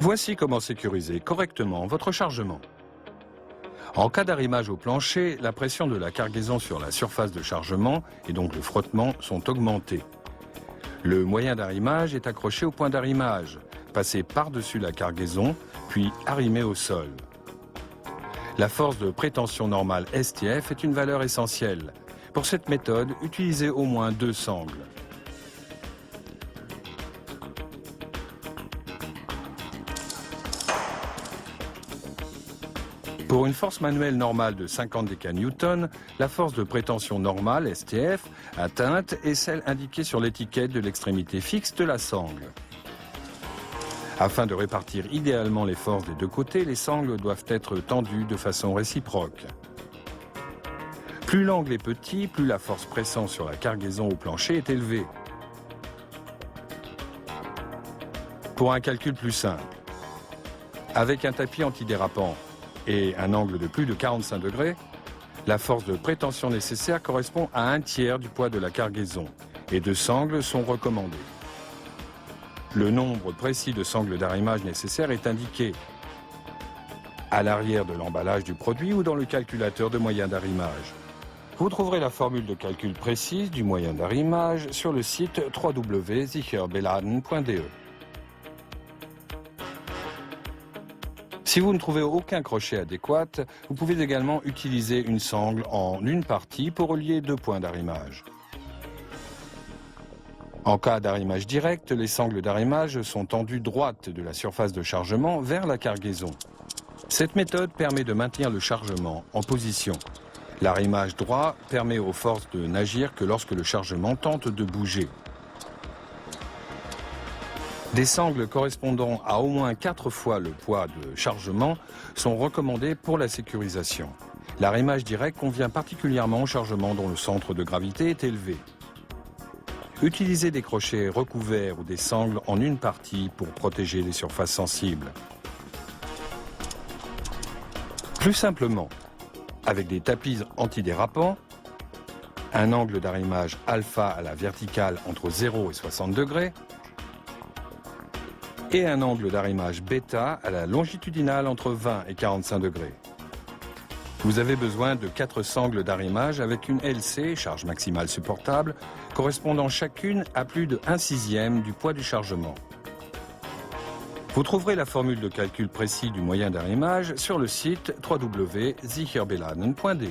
Voici comment sécuriser correctement votre chargement. En cas d'arrimage au plancher, la pression de la cargaison sur la surface de chargement et donc le frottement sont augmentés. Le moyen d'arrimage est accroché au point d'arrimage, passé par-dessus la cargaison, puis arrimé au sol. La force de prétention normale STF est une valeur essentielle. Pour cette méthode, utilisez au moins 2 sangles. Pour une force manuelle normale de 50 décanewtons, la force de prétention normale, STF, atteinte est celle indiquée sur l'étiquette de l'extrémité fixe de la sangle. Afin de répartir idéalement les forces des deux côtés, les sangles doivent être tendues de façon réciproque. Plus l'angle est petit, plus la force pressant sur la cargaison au plancher est élevée. Pour un calcul plus simple, avec un tapis antidérapant et un angle de plus de 45 degrés, la force de prétention nécessaire correspond à 1/3 du poids de la cargaison et 2 sangles sont recommandées. Le nombre précis de sangles d'arrimage nécessaires est indiqué à l'arrière de l'emballage du produit ou dans le calculateur de moyen d'arrimage. Vous trouverez la formule de calcul précise du moyen d'arrimage sur le site www.sicherbeladen.de. Si vous ne trouvez aucun crochet adéquat, vous pouvez également utiliser une sangle en une partie pour relier 2 points d'arrimage. En cas d'arrimage direct, les sangles d'arrimage sont tendues droites de la surface de chargement vers la cargaison. Cette méthode permet de maintenir le chargement en position. L'arrimage droit permet aux forces de n'agir que lorsque le chargement tente de bouger. Des sangles correspondant à au moins 4 fois le poids de chargement sont recommandées pour la sécurisation. L'arrimage direct convient particulièrement au chargement dont le centre de gravité est élevé. Utilisez des crochets recouverts ou des sangles en une partie pour protéger les surfaces sensibles. Plus simplement, avec des tapis antidérapants, un angle d'arrimage alpha à la verticale entre 0 et 60 degrés, et un angle d'arrimage bêta à la longitudinale entre 20 et 45 degrés. Vous avez besoin de 4 sangles d'arrimage avec une LC, charge maximale supportable, correspondant chacune à plus de 1/6 du poids du chargement. Vous trouverez la formule de calcul précis du moyen d'arrimage sur le site www.sicherbeladen.de.